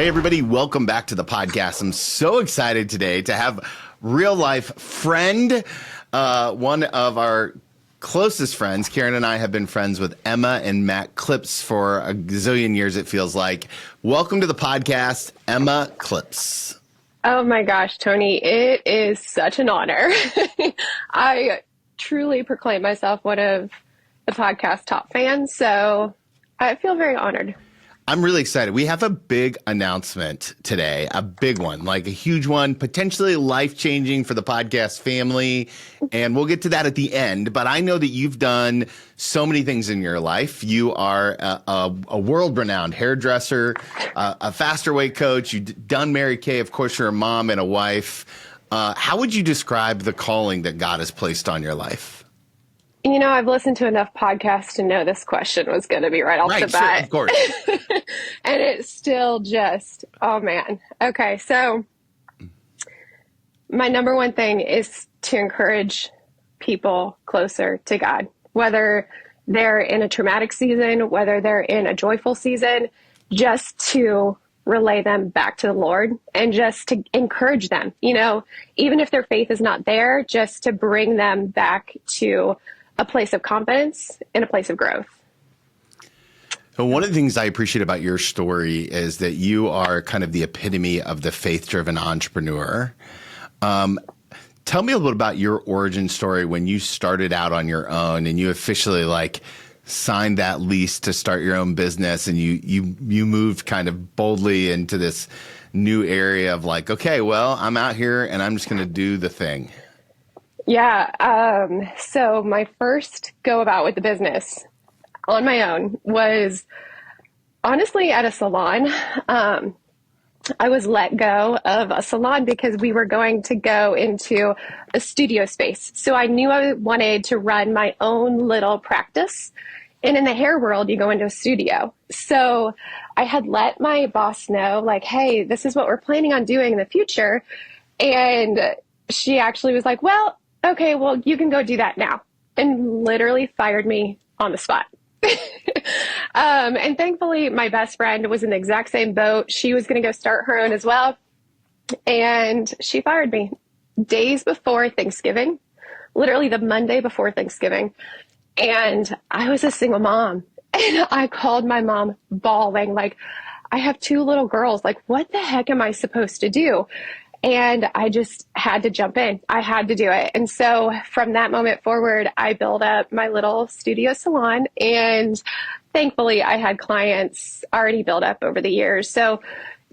Hey, everybody. Welcome back to the podcast. I'm so excited today to have real life friend, one of our closest friends. Karen and I have been friends with Emma and Matt Klips for a gazillion years, it feels like. Welcome to the podcast, Emma Klips. Oh my gosh, Tony, it is such an honor. I truly proclaim myself one of the podcast top fans, so I feel very honored. I'm really excited. We have a big announcement today, a big one, like a huge one, potentially life-changing for the podcast family. And we'll get to that at the end. But I know that you've done so many things in your life. You are a world-renowned hairdresser, a faster weight coach. You've done Mary Kay. Of course, you're a mom and a wife. How would you describe the calling that God has placed on your life? You know, I've listened to enough podcasts to know this question was going to be right off the bat. Sure, of course. And it's still just, oh man. Okay, so my number one thing is to encourage people closer to God, whether they're in a traumatic season, whether they're in a joyful season, just to relay them back to the Lord and just to encourage them, you know, even if their faith is not there, just to bring them back to a place of confidence and a place of growth. So one of the things I appreciate about your story is that you are kind of the epitome of the faith-driven entrepreneur. Tell me a little bit about your origin story when you started out on your own and you officially signed that lease to start your own business, and you moved kind of boldly into this new area of okay, well, I'm out here and I'm just going to do the thing. Yeah. So my first go about with the business on my own was honestly at a salon. I was let go of a salon because we were going to go into a studio space. So I knew I wanted to run my own little practice. And in the hair world, you go into a studio. So I had let my boss know, hey, this is what we're planning on doing in the future. And she actually was like, well, okay, well, you can go do that now, and literally fired me on the spot. And thankfully, my best friend was in the exact same boat. She was going to go start her own as well. And she fired me days before Thanksgiving, literally the Monday before Thanksgiving. And I was a single mom, and I called my mom bawling, I have two little girls. What the heck am I supposed to do? And I just had to jump in. I had to do it. And so from that moment forward, I built up my little studio salon. And thankfully, I had clients already built up over the years. So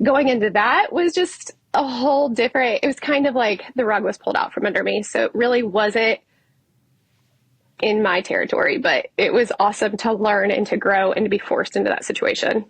going into that was just a whole different, it was kind of like the rug was pulled out from under me. So it really wasn't in my territory, but it was awesome to learn and to grow and to be forced into that situation.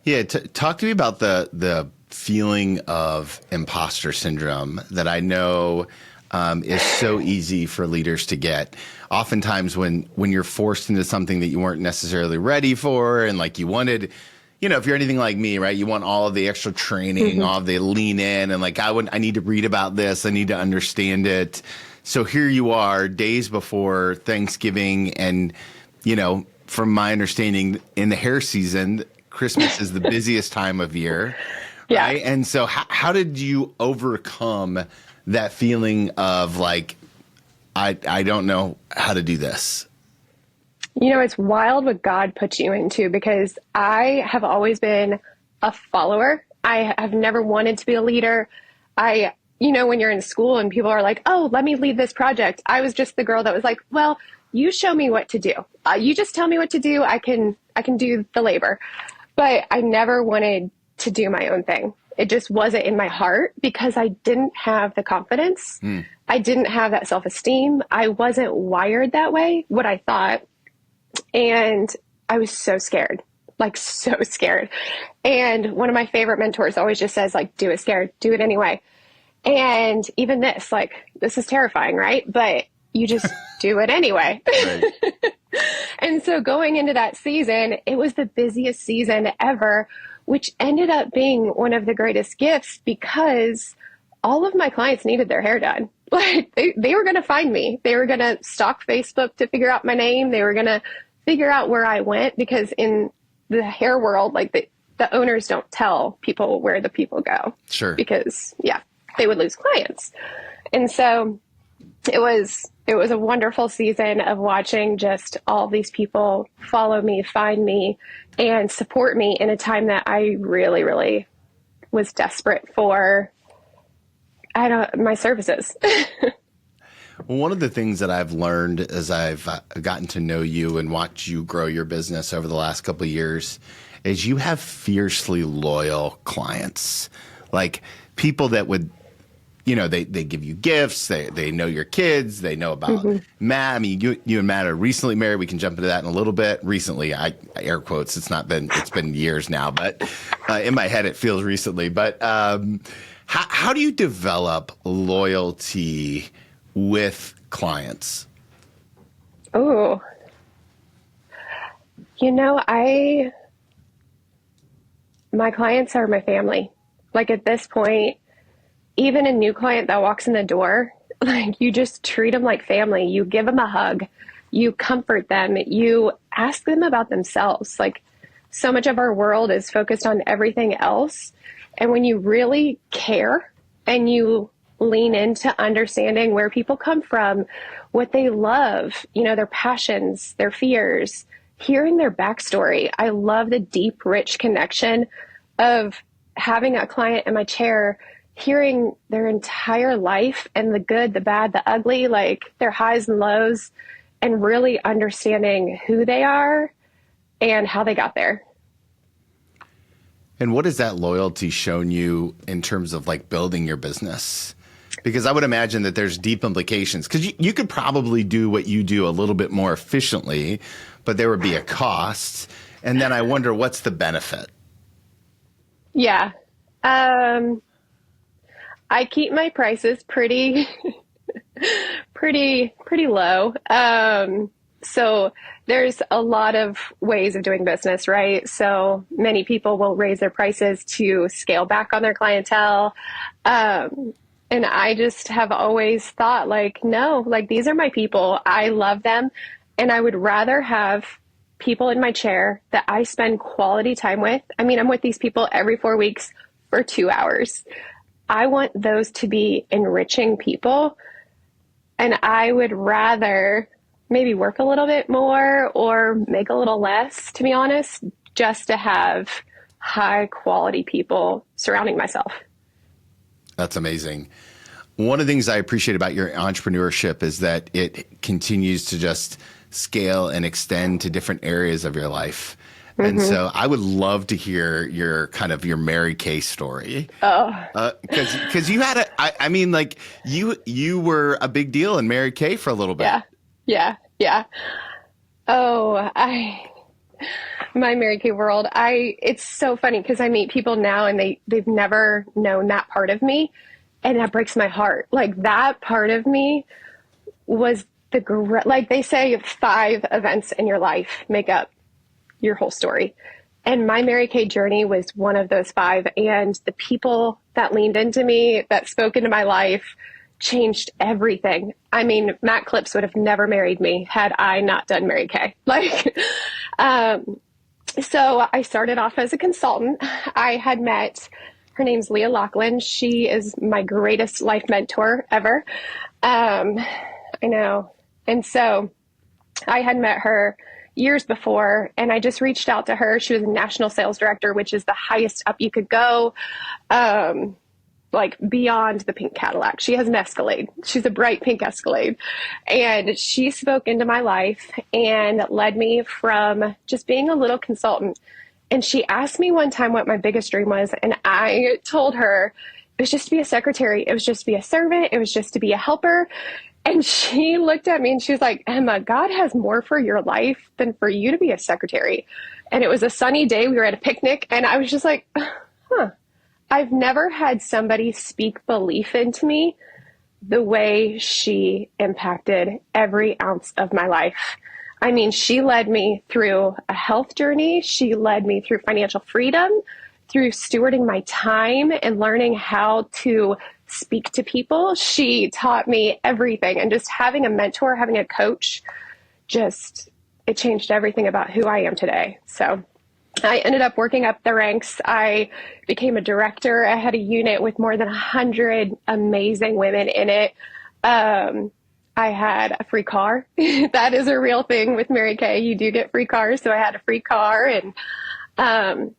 Yeah. Talk to me about the feeling of imposter syndrome that I know is so easy for leaders to get. Oftentimes when you're forced into something that you weren't necessarily ready for, and you wanted, if you're anything like me, right, you want all of the extra training, all of the lean in, and I need to read about this, I need to understand it. So here you are days before Thanksgiving, and from my understanding, in the hair season, Christmas is the busiest time of year. Yeah. Right? And so how did you overcome that feeling of I don't know how to do this? It's wild what God puts you into, because I have always been a follower. I have never wanted to be a leader. When you're in school and people are like, oh, let me lead this project, I was just the girl that was like, well, you show me what to do. You just tell me what to do. I can do the labor. But I never wanted to do my own thing. It just wasn't in my heart because I didn't have the confidence. I didn't have that self-esteem. I wasn't wired that way, what I thought. And I was so scared, so scared. And one of my favorite mentors always just says, do it scared, do it anyway. And even this, this is terrifying, right? But you just do it anyway. Right. And so going into that season, it was the busiest season ever, which ended up being one of the greatest gifts because all of my clients needed their hair done. They were going to find me. They were going to stalk Facebook to figure out my name. They were going to figure out where I went, because in the hair world, the owners don't tell people where the people go. Sure. Because they would lose clients. And so it was a wonderful season of watching just all these people follow me, find me, and support me in a time that I really, really was desperate for my services. Well, one of the things that I've learned as I've gotten to know you and watch you grow your business over the last couple of years is you have fiercely loyal clients, like people that would, they give you gifts. They know your kids. They know about Matt. I mean, you and Matt are recently married. We can jump into that in a little bit. Recently, I air quotes. It's been years now, but in my head, it feels recently. But how do you develop loyalty with clients? Oh, my clients are my family. Like at this point, even a new client that walks in the door, like you just treat them like family. You give them a hug, you comfort them, you ask them about themselves. Like so much of our world is focused on everything else. And when you really care and you lean into understanding where people come from, what they love, their passions, their fears, hearing their backstory. I love the deep, rich connection of having a client in my chair, hearing their entire life and the good, the bad, the ugly, like their highs and lows, and really understanding who they are and how they got there. And what has that loyalty shown you in terms of like building your business? Because I would imagine that there's deep implications, because you could probably do what you do a little bit more efficiently, but there would be a cost. And then I wonder, what's the benefit? Yeah. I keep my prices pretty low. So there's a lot of ways of doing business, right? So many people will raise their prices to scale back on their clientele. And I just have always thought like, no, like these are my people. I love them. And I would rather have people in my chair that I spend quality time with. I mean, I'm with these people every 4 weeks for 2 hours. I want those to be enriching people. And I would rather maybe work a little bit more or make a little less, to be honest, just to have high quality people surrounding myself. That's amazing. One of the things I appreciate about your entrepreneurship is that it continues to just scale and extend to different areas of your life. And so I would love to hear your Mary Kay story. Oh, because you had you were a big deal in Mary Kay for a little bit. Yeah. Oh, my Mary Kay world. It's so funny because I meet people now and they've never known that part of me. And that breaks my heart. Like that part of me was like they say 5 events in your life make up your whole story. And my Mary Kay journey was one of those 5. And the people that leaned into me, that spoke into my life, changed everything. I mean, Emma Klips would have never married me had I not done Mary Kay. So I started off as a consultant. I had met, her name's Leah Lachlan. She is my greatest life mentor ever. I know. And so I had met her years before, and I just reached out to her. She was a national sales director, which is the highest up you could go, like beyond the pink Cadillac. She has an Escalade. She's a bright pink Escalade. And she spoke into my life and led me from just being a little consultant. And she asked me one time what my biggest dream was, and I told her it was just to be a secretary. It was just to be a servant. It was just to be a helper. And she looked at me and she was like, Emma, God has more for your life than for you to be a secretary. And it was a sunny day. We were at a picnic and I was just like, I've never had somebody speak belief into me the way she impacted every ounce of my life. I mean, she led me through a health journey. She led me through financial freedom, through stewarding my time and learning how to speak to people. She taught me everything, and just having a mentor, having a coach, it changed everything about who I am today. So I ended up working up the ranks. I became a director. I had a unit with more than 100 amazing women in it. I had a free car. That is a real thing with Mary Kay. You do get free cars. So I had a free car. And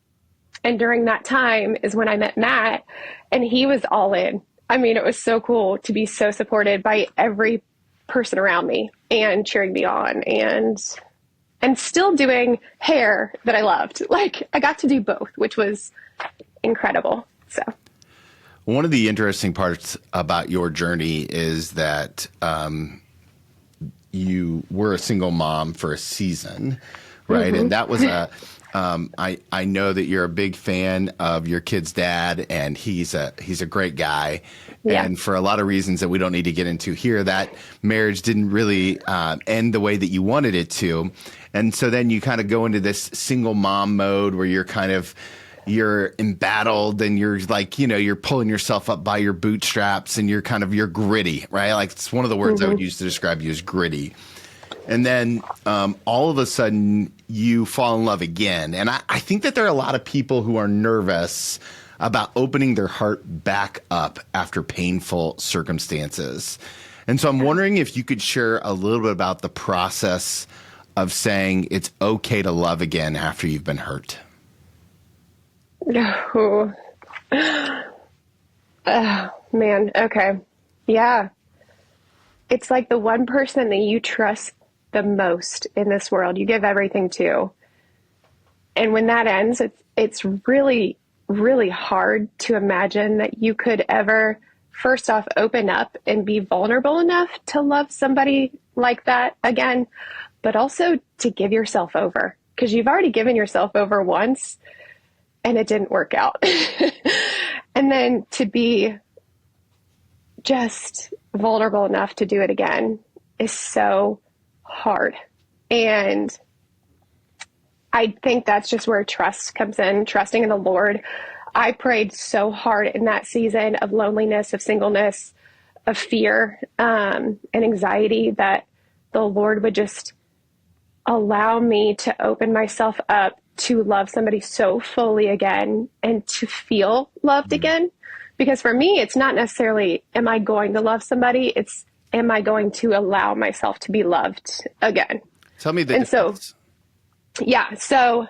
during that time is when I met Matt, and he was all in. I mean, it was so cool to be so supported by every person around me and cheering me on, and still doing hair that I loved. Like, I got to do both, which was incredible. So one of the interesting parts about your journey is that you were a single mom for a season, right? And that was I know that you're a big fan of your kid's dad, and he's a great guy. Yeah. And for a lot of reasons that we don't need to get into here, that marriage didn't really end the way that you wanted it to. And so then you kind of go into this single mom mode where you're embattled, and you're like, you're pulling yourself up by your bootstraps, and you're gritty, right? Like, it's one of the words I would use to describe you as gritty. And then all of a sudden you fall in love again. And I think that there are a lot of people who are nervous about opening their heart back up after painful circumstances. And so I'm wondering if you could share a little bit about the process of saying it's okay to love again after you've been hurt. Oh, man. Okay. Yeah. It's like the one person that you trust the most in this world, you give everything to. And when that ends, it's really, really hard to imagine that you could ever, first off, open up and be vulnerable enough to love somebody like that again, but also to give yourself over, because you've already given yourself over once and it didn't work out. And then to be just vulnerable enough to do it again is so hard. And I think that's just where trust comes in, trusting in the Lord. I prayed so hard in that season of loneliness, of singleness, of fear, and anxiety, that the Lord would just allow me to open myself up to love somebody so fully again and to feel loved again. Because for me, it's not necessarily, am I going to love somebody? It's, am I going to allow myself to be loved again? Tell me the difference. So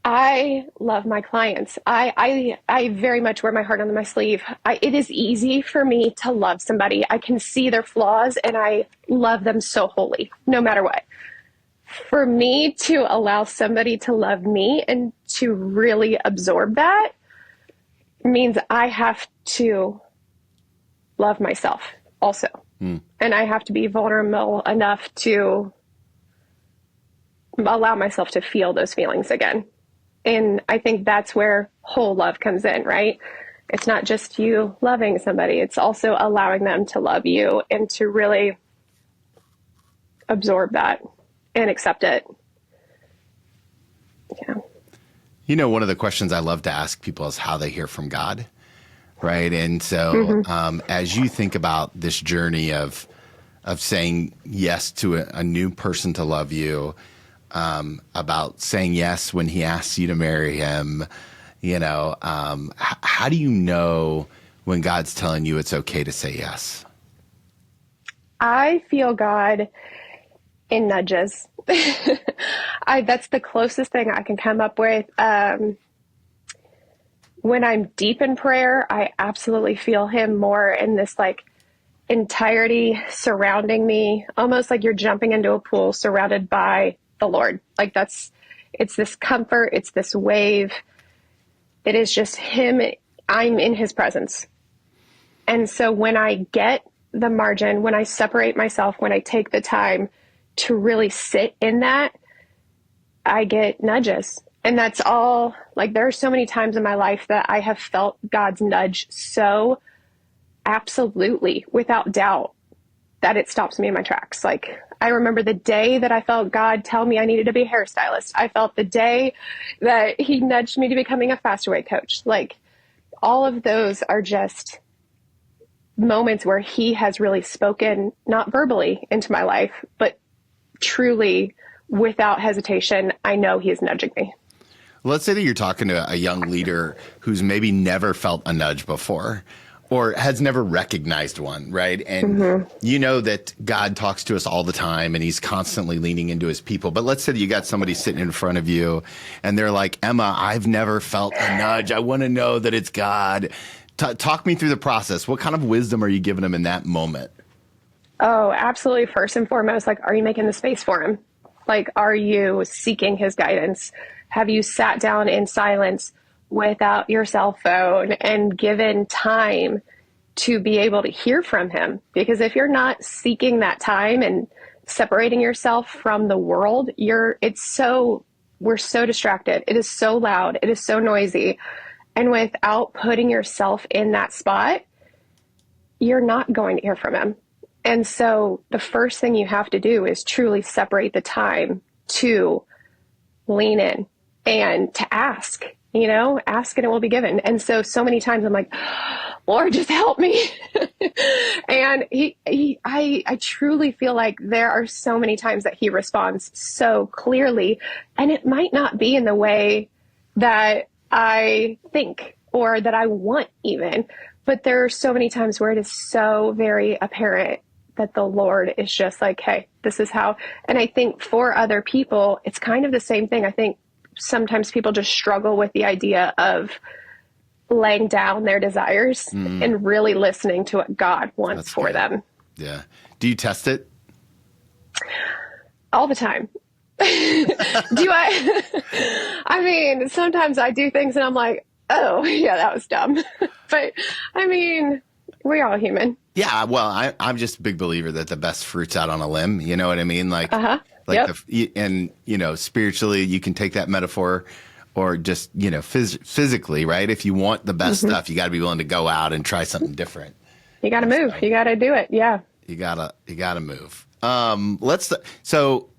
I love my clients. I very much wear my heart on my sleeve. It is easy for me to love somebody. I can see their flaws and I love them so wholly, no matter what. For me to allow somebody to love me and to really absorb that means I have to love myself also. And I have to be vulnerable enough to allow myself to feel those feelings again. And I think that's where whole love comes in, right? It's not just you loving somebody. It's also allowing them to love you and to really absorb that and accept it. Yeah. One of the questions I love to ask people is how they hear from God, right? And so as you think about this journey of saying yes to a new person to love you, about saying yes when he asks you to marry him, how do you know when God's telling you it's okay to say yes? I feel God in nudges. That's the closest thing I can come up with. When I'm deep in prayer, I absolutely feel him more in this like entirety surrounding me, almost like you're jumping into a pool surrounded by the Lord. Like it's this comfort. It's this wave. It is just him. I'm in his presence. And so when I get the margin, when I separate myself, when I take the time to really sit in that, I get nudges. And that's all, like, there are so many times in my life that I have felt God's nudge so absolutely, without doubt, that it stops me in my tracks. Like, I remember the day that I felt God tell me I needed to be a hairstylist. I felt the day that he nudged me to becoming a faster weight coach. Like, all of those are just moments where he has really spoken, not verbally into my life, but truly without hesitation, I know he is nudging me. Let's say that you're talking to a young leader who's maybe never felt a nudge before or has never recognized one, right? And you know that God talks to us all the time and he's constantly leaning into his people. But let's say that you got somebody sitting in front of you and they're like, Emma, I've never felt a nudge. I want to know that it's God. Talk me through the process. What kind of wisdom are you giving them in that moment? Oh, absolutely. First and foremost, like, are you making the space for him? Like, are you seeking his guidance? Have you sat down in silence without your cell phone and given time to be able to hear from him? Because if you're not seeking that time and separating yourself from the world, we're so distracted. It is so loud. It is so noisy. And without putting yourself in that spot, you're not going to hear from him. And so the first thing you have to do is truly separate the time to lean in and to ask, ask and it will be given. And so many times I'm like, Lord, just help me. And I truly feel like there are so many times that he responds so clearly, and it might not be in the way that I think or that I want even, but there are so many times where it is so very apparent that the Lord is just like, hey, this is how. And I think for other people, it's kind of the same thing. I think sometimes people just struggle with the idea of laying down their desires and really listening to what God wants for them. Yeah. Do you test it? All the time. I mean, sometimes I do things and I'm like, oh, yeah, that was dumb. But I mean, we're all human. Yeah, well, I'm just a big believer that the best fruit's out on a limb. You know what I mean? Like, Yep. Spiritually, you can take that metaphor, or just physically, right? If you want the best stuff, you got to be willing to go out and try something different. You got to move. You got to do it. Yeah. You gotta move. So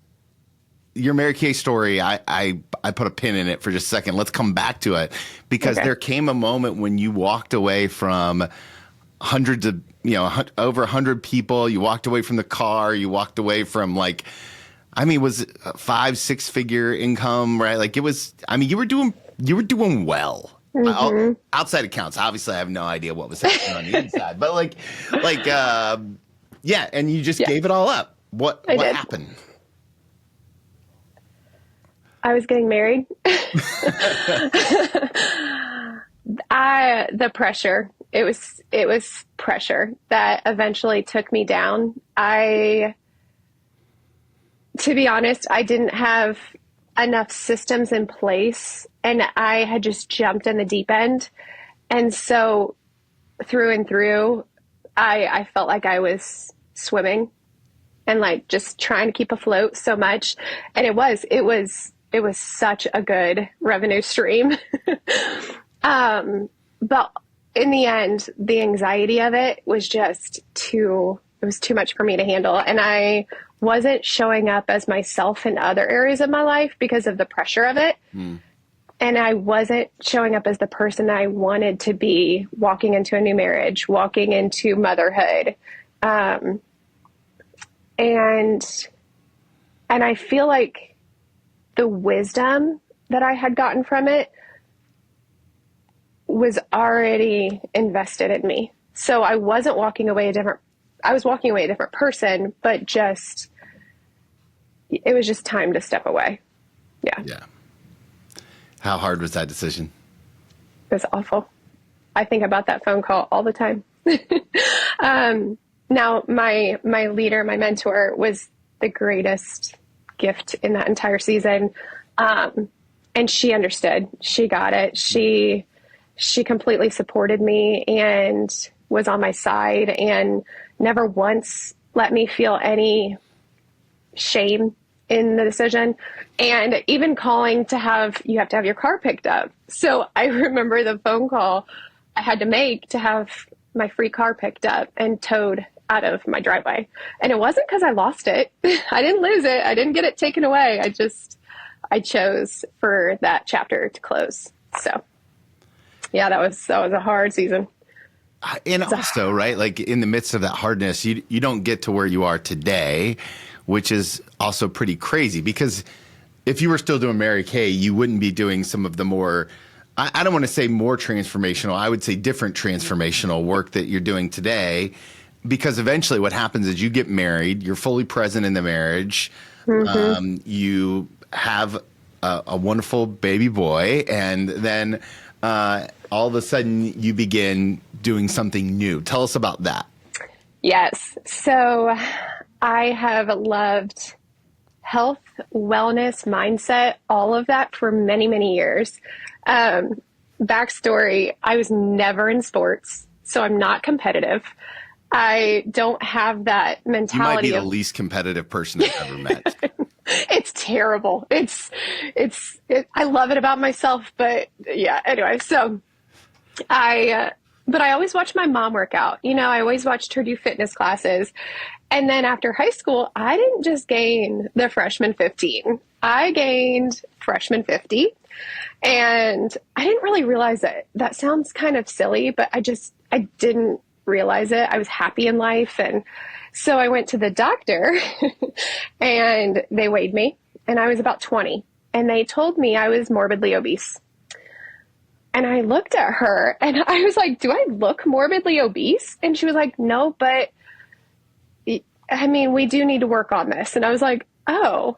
your Mary Kay story, I put a pin in it for just a second. Let's come back to it, because there came a moment when you walked away from hundreds of, over 100 people. You walked away from the car. You walked away from was it a 5-6 figure income, right? Like it was, you were doing well. Outside accounts. Obviously I have no idea what was happening on the inside, but and you just gave it all up. What happened? I was getting married. The pressure. It was pressure that eventually took me down. To be honest, I didn't have enough systems in place, and I had just jumped in the deep end. And so through and through, I felt like I was swimming and just trying to keep afloat so much. And it was such a good revenue stream. But in the end, the anxiety of it was just too much for me to handle. And I wasn't showing up as myself in other areas of my life because of the pressure of it. And I wasn't showing up as the person I wanted to be walking into a new marriage, walking into motherhood. And I feel like the wisdom that I had gotten from it was already invested in me. So I wasn't walking away I was walking away a different person, but it was just time to step away. Yeah. Yeah. How hard was that decision? It was awful. I think about that phone call all the time. Now my leader, my mentor, was the greatest gift in that entire season. And she understood. She got it. She completely supported me and was on my side and never once let me feel any shame in the decision. And even calling you have to have your car picked up. So I remember the phone call I had to make to have my free car picked up and towed out of my driveway. And it wasn't because I lost it. I didn't lose it. I didn't get it taken away. I chose for that chapter to close. So yeah, that was a hard season. And also, right, in the midst of that hardness, you don't get to where you are today which is also pretty crazy because if you were still doing Mary Kay, you wouldn't be doing some of the more, I don't want to say more transformational, I would say different transformational work that you're doing today, because eventually what happens is you get married, you're fully present in the marriage, you have a wonderful baby boy, and then all of a sudden you begin doing something new. Tell us about that. Yes. So I have loved health, wellness, mindset, all of that for many, many years. Backstory, I was never in sports, so I'm not competitive. I don't have that mentality. You might be the least competitive person I've ever met. It's terrible. I love it about myself, but yeah, anyway, so but I always watched my mom work out. I always watched her do fitness classes. And then after high school, I didn't just gain the freshman 15. I gained freshman 50. And I didn't really realize it. That sounds kind of silly, but I didn't realize it. I was happy in life. And so I went to the doctor and they weighed me and I was about 20 and they told me I was morbidly obese. And I looked at her and I was like, do I look morbidly obese? And she was like, no, but I mean, we do need to work on this. And I was like, oh,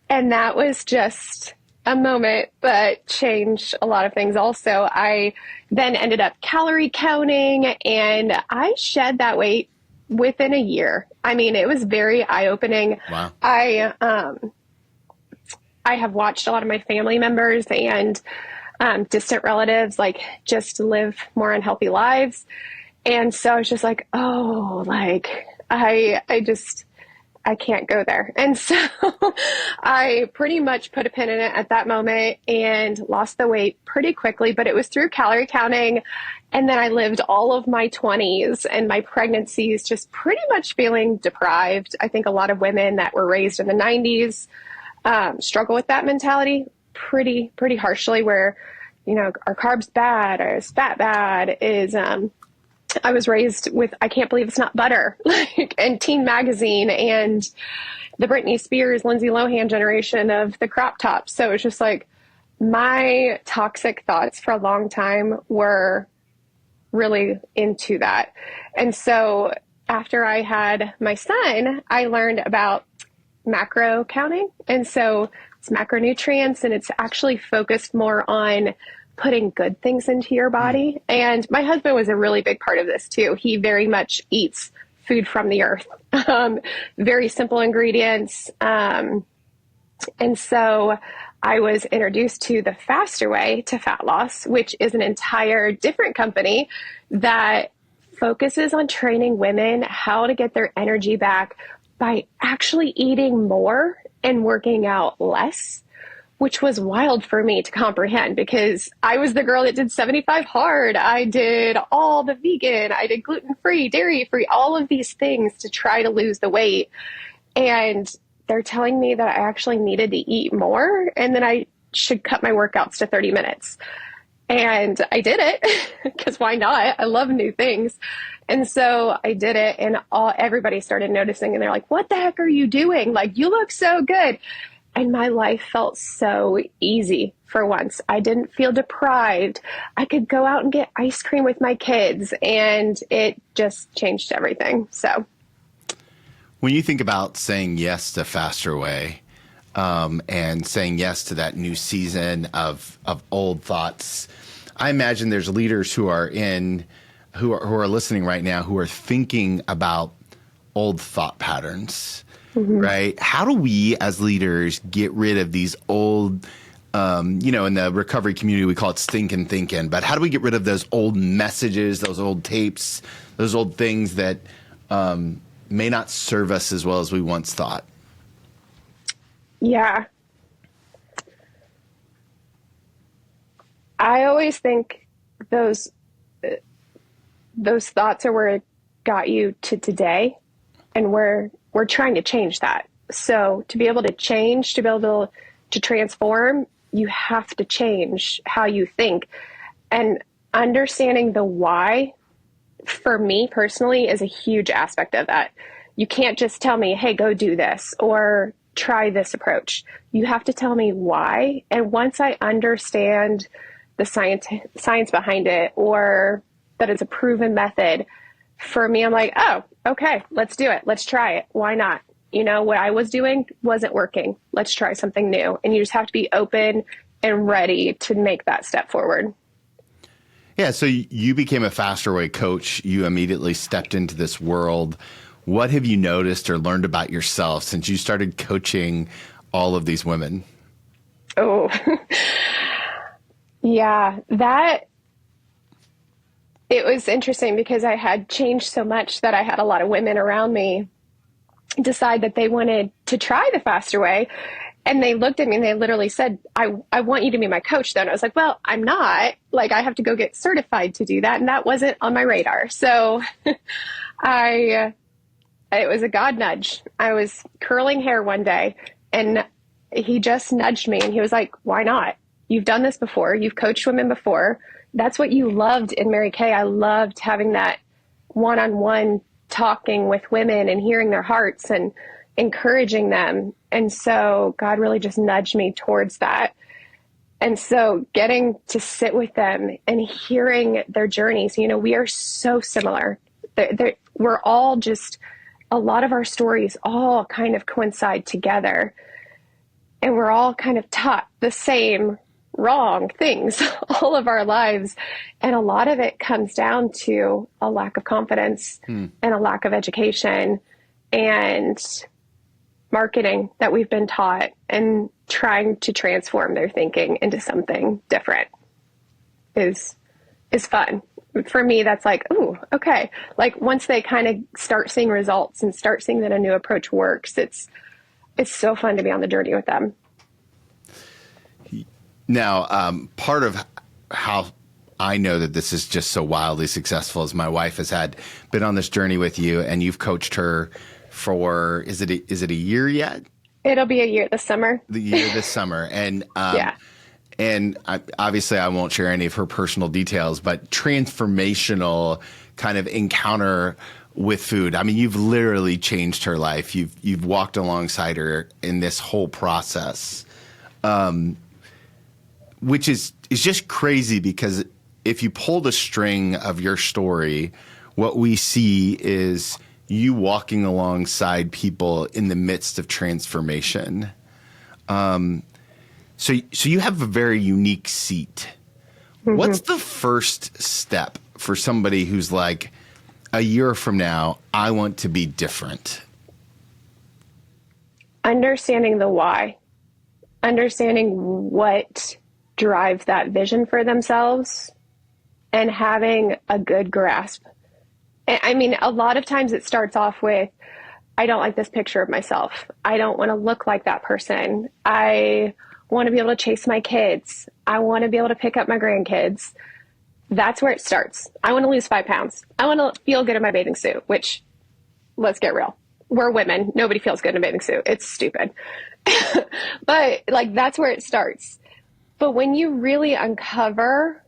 and that was just a moment that changed a lot of things. Also, I then ended up calorie counting and I shed that weight within a year. I mean, it was very eye-opening. Wow. I have watched a lot of my family members and distant relatives like just live more unhealthy lives. And so I was just like, oh, like I can't go there. And so I pretty much put a pin in it at that moment and lost the weight pretty quickly, but it was through calorie counting. And then I lived all of my 20s and my pregnancies just pretty much feeling deprived. I think a lot of women that were raised in the 90s struggle with that mentality pretty harshly, where, are carbs bad or is fat bad? I was raised with, I can't believe it's not butter, and Teen Magazine and the Britney Spears, Lindsay Lohan generation of the crop tops. So it's just like my toxic thoughts for a long time were really into that. And so after I had my son, I learned about macro counting. And so it's macronutrients, and it's actually focused more on putting good things into your body. And my husband was a really big part of this too. He very much eats food from the earth, very simple ingredients. And so I was introduced to the faster way to fat loss, which is an entire different company that focuses on training women how to get their energy back by actually eating more and working out less, which was wild for me to comprehend because I was the girl that did 75 hard. I did all the vegan, I did gluten-free, dairy-free, all of these things to try to lose the weight. And they're telling me that I actually needed to eat more and then I should cut my workouts to 30 minutes. And I did it because why not? I love new things. And so I did it and everybody started noticing and they're like, what the heck are you doing? Like, you look so good. And my life felt so easy for once. I didn't feel deprived. I could go out and get ice cream with my kids, and it just changed everything. So when you think about saying yes to Faster Way and saying yes to that new season of old thoughts, I imagine there's leaders who are listening right now who are thinking about old thought patterns. Right? How do we as leaders get rid of these old, in the recovery community, we call it stinking thinking, but how do we get rid of those old messages, those old tapes, those old things that may not serve us as well as we once thought? Yeah. I always think those thoughts are where it got you to today, and we're trying to change that. So to be able to change, to be able to transform, you have to change how you think. And understanding the why, for me personally, is a huge aspect of that. You can't just tell me, hey, go do this or try this approach. You have to tell me why. And once I understand the science behind it, or that it's a proven method, for me, I'm like, oh, okay, let's do it. Let's try it. Why not? You know, what I was doing wasn't working. Let's try something new. And you just have to be open and ready to make that step forward. Yeah, so you became a faster way coach. You immediately stepped into this world. What have you noticed or learned about yourself since you started coaching all of these women? Oh, yeah, it was interesting because I had changed so much that I had a lot of women around me decide that they wanted to try the faster way. And they looked at me and they literally said, I want you to be my coach though. And I was like, well, I'm not. Like, I have to go get certified to do that. And that wasn't on my radar. So it was a God nudge. I was curling hair one day and he just nudged me and he was like, why not? You've done this before. You've coached women before. That's what you loved in Mary Kay. I loved having that one-on-one talking with women and hearing their hearts and encouraging them. And so God really just nudged me towards that. And so getting to sit with them and hearing their journeys, you know, we are so similar. We're all just, a lot of our stories all kind of coincide together. And we're all kind of taught the same wrong things all of our lives. And a lot of it comes down to a lack of confidence and a lack of education and marketing that we've been taught, and trying to transform their thinking into something different is fun. For me, that's like, ooh, okay. Like once they kind of start seeing results and start seeing that a new approach works, it's so fun to be on the journey with them. Now, part of how I know that this is just so wildly successful is my wife has been on this journey with you, and you've coached her for, is it a year yet? It'll be a year this summer. The year this summer. And, yeah. And obviously I won't share any of her personal details, but transformational kind of encounter with food. I mean, you've literally changed her life. You've walked alongside her in this whole process, which is just crazy, because if you pull the string of your story, what we see is you walking alongside people in the midst of transformation. So you have a very unique seat. Mm-hmm. What's the first step for somebody who's like, a year from now, I want to be different? Understanding the why, understanding what drives that vision for themselves, and having a good grasp. I mean, a lot of times it starts off with, I don't like this picture of myself. I don't want to look like that person. I want to be able to chase my kids. I want to be able to pick up my grandkids. That's where it starts. I want to lose 5 pounds. I want to feel good in my bathing suit, which, let's get real. We're women. Nobody feels good in a bathing suit. It's stupid. But like, that's where it starts. But when you really uncover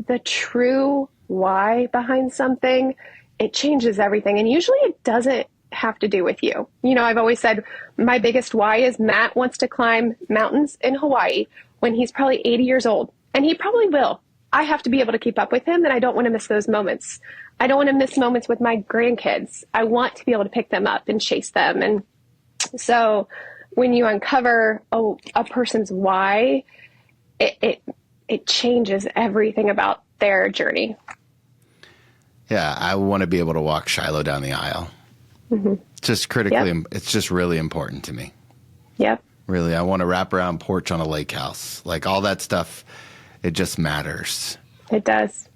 the true why behind something, it changes everything. And usually it doesn't have to do with you. You know, I've always said my biggest why is Matt wants to climb mountains in Hawaii when he's probably 80 years old. And he probably will. I have to be able to keep up with him, and I don't want to miss those moments. I don't want to miss moments with my grandkids. I want to be able to pick them up and chase them. And so when you uncover a person's why, it changes everything about their journey. Yeah, I want to be able to walk Shiloh down the aisle. Mm-hmm. Just critically, It's just really important to me. Yep. Really, I want a wraparound porch on a lake house. Like all that stuff, it just matters. It does.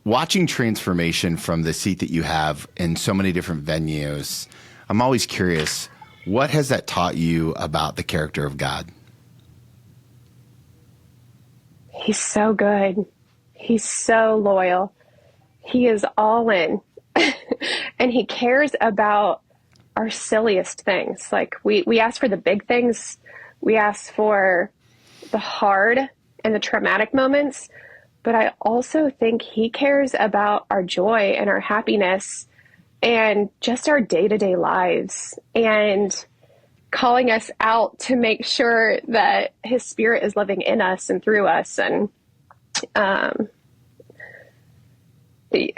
Watching transformation from the seat that you have in so many different venues, I'm always curious, what has that taught you about the character of God? He's so good. He's so loyal. He is all in. And he cares about our silliest things. Like we ask for the big things. We ask for the hard and the traumatic moments. But I also think he cares about our joy and our happiness and just our day-to-day lives, and calling us out to make sure that his spirit is living in us and through us. And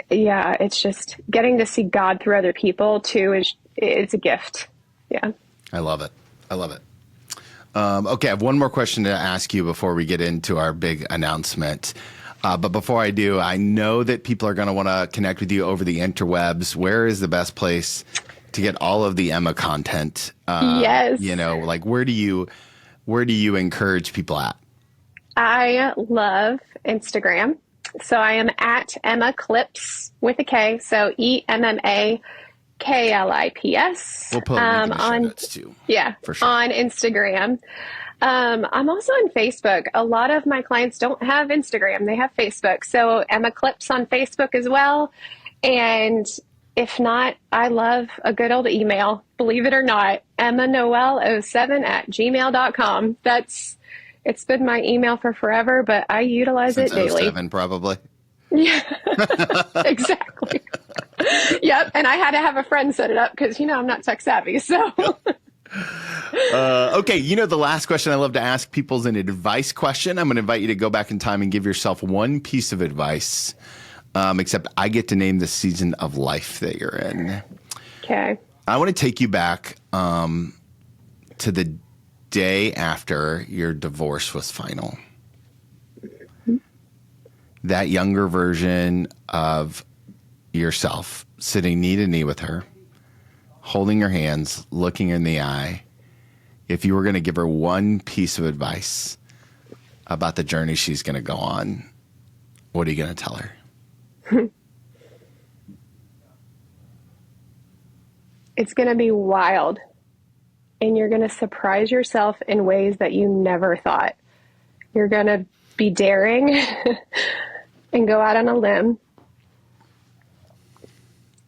yeah, it's just getting to see God through other people too is a gift. Yeah. I love it. I love it. Okay, I have one more question to ask you before we get into our big announcement. But before I do, I know that people are going to want to connect with you over the interwebs. Where is the best place to get all of the Emma content? Yes. You know, like where do you encourage people at? I love Instagram. So I am at Emma Klips with a K. So EMMA KLIPS. We'll put a link in the show notes too. Yeah, for sure. On Instagram. I'm also on Facebook. A lot of my clients don't have Instagram. They have Facebook. So Emma Klips on Facebook as well. And if not, I love a good old email. Believe it or not, EmmaNoel07@gmail.com. It's been my email for forever, but I utilize it daily. 07 probably. Yeah, exactly. Yep. And I had to have a friend set it up because, I'm not tech savvy. So. Okay. The last question I love to ask people is an advice question. I'm going to invite you to go back in time and give yourself one piece of advice, except I get to name the season of life that you're in. Okay. I want to take you back to the day after your divorce was final. Mm-hmm. That younger version of yourself sitting knee to knee with her, holding her hands, looking her in the eye. If you were going to give her one piece of advice about the journey she's going to go on, what are you going to tell her? It's going to be wild, and you're going to surprise yourself in ways that you never thought. You're going to be daring and go out on a limb.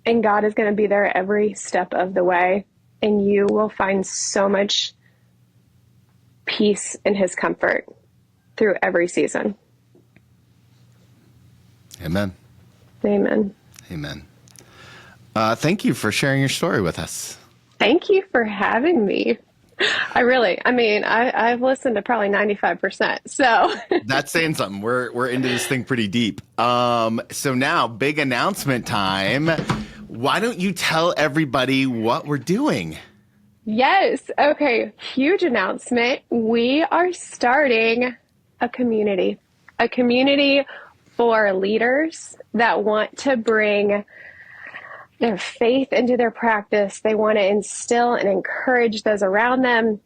And God is going to be there every step of the way. And you will find so much peace in his comfort through every season. Amen. Amen. Amen. Thank you for sharing your story with us. Thank you for having me. I've listened to probably 95%. So that's saying something. We're into this thing pretty deep. So now, big announcement time. Why don't you tell everybody what we're doing? Yes. Okay. Huge announcement. We are starting a community for leaders that want to bring their faith into their practice. They want to instill and encourage those around them.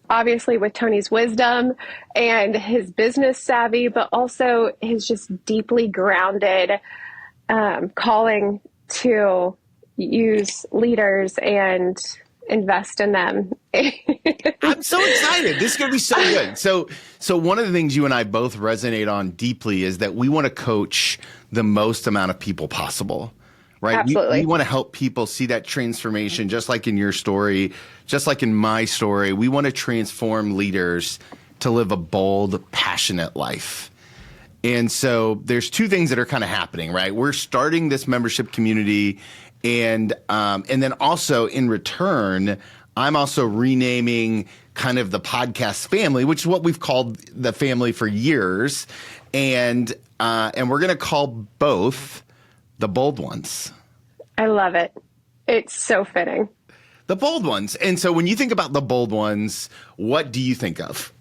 Obviously with Tony's wisdom and his business savvy, but also his just deeply grounded calling to use leaders and invest in them. I'm so excited. This is going to be so good. So one of the things you and I both resonate on deeply is that we want to coach the most amount of people possible, right? Absolutely. We want to help people see that transformation, just like in your story, just like in my story. We want to transform leaders to live a bold, passionate life. And so there's two things that are kind of happening, right? We're starting this membership community, and then also in return, I'm also renaming kind of the podcast family, which is what we've called the family for years, and we're going to call both the Bold Ones. I love it. It's so fitting. The Bold Ones. And so when you think about the Bold Ones, what do you think of?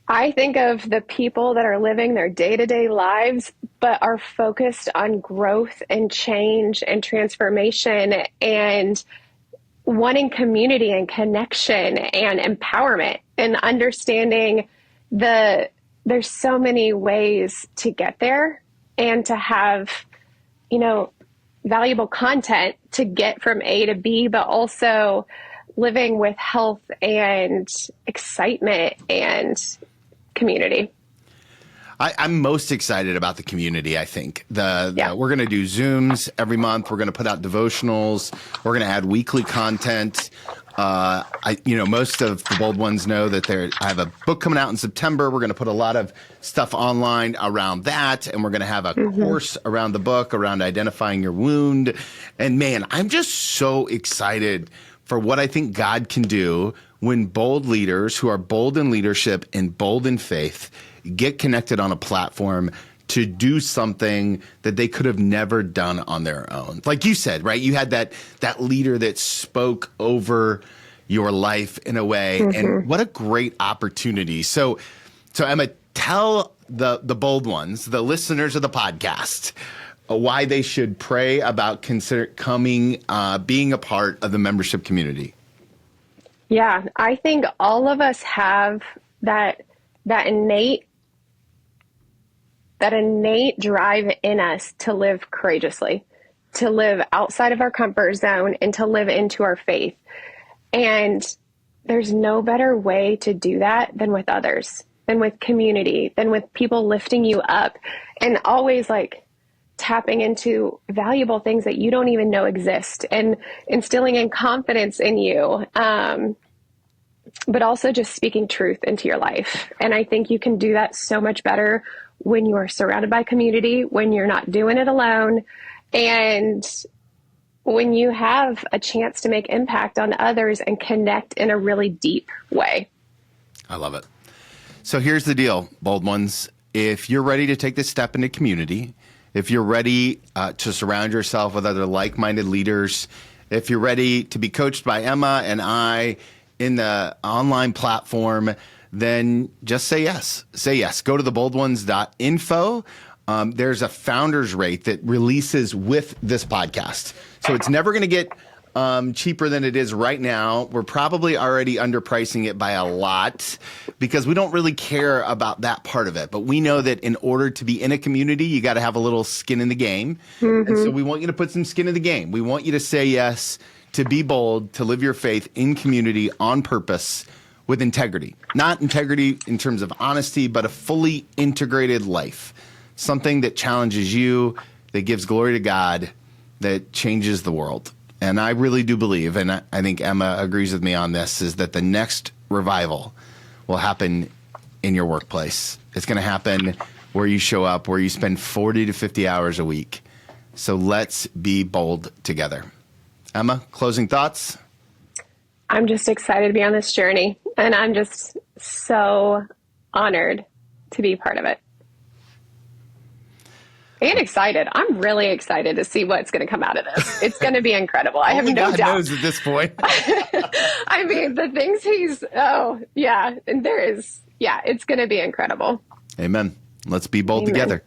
I think of the people that are living their day-to-day lives, but are focused on growth and change and transformation and wanting community and connection and empowerment and understanding there's so many ways to get there and to have, valuable content to get from A to B, but also living with health and excitement and community. I'm most excited about the community. I think we're going to do Zooms every month. We're going to put out devotionals. We're going to add weekly content. Most of the bold ones know that I have a book coming out in September. We're going to put a lot of stuff online around that, and we're going to have a course around the book around identifying your wound. And man, I'm just so excited for what I think God can do when bold leaders who are bold in leadership and bold in faith get connected on a platform to do something that they could have never done on their own. Like you said, right? You had that leader that spoke over your life in a way. And what a great opportunity. So Emma, tell the bold ones, the listeners of the podcast, why they should pray about being a part of the membership community. Yeah, I think all of us have that innate drive in us to live courageously, to live outside of our comfort zone and to live into our faith. And there's no better way to do that than with others, than with community, than with people lifting you up, and always like tapping into valuable things that you don't even know exist and instilling in confidence in you. But also just speaking truth into your life. And I think you can do that so much better when you are surrounded by community, when you're not doing it alone, and when you have a chance to make impact on others and connect in a really deep way. I love it. So here's the deal, bold ones. If you're ready to take this step into community, if you're ready to surround yourself with other like-minded leaders, if you're ready to be coached by Emma and I in the online platform, then just say yes. Say yes. Go to theboldones.info. There's a founder's rate that releases with this podcast. So it's never going to get cheaper than it is right now. We're probably already underpricing it by a lot because we don't really care about that part of it. But we know that in order to be in a community, you got to have a little skin in the game. And so we want you to put some skin in the game. We want you to say yes, to be bold, to live your faith in community on purpose with integrity. Not integrity in terms of honesty, but a fully integrated life. Something that challenges you, that gives glory to God, that changes the world. And I really do believe, and I think Emma agrees with me on this, is that the next revival will happen in your workplace. It's going to happen where you show up, where you spend 40 to 50 hours a week. So let's be bold together. Emma, closing thoughts? I'm just excited to be on this journey, and I'm just so honored to be part of it. And excited. I'm really excited to see what's going to come out of this. It's going to be incredible. I have no God doubt. knows at this point. I mean, the things and it's going to be incredible. Amen. Let's be bold together.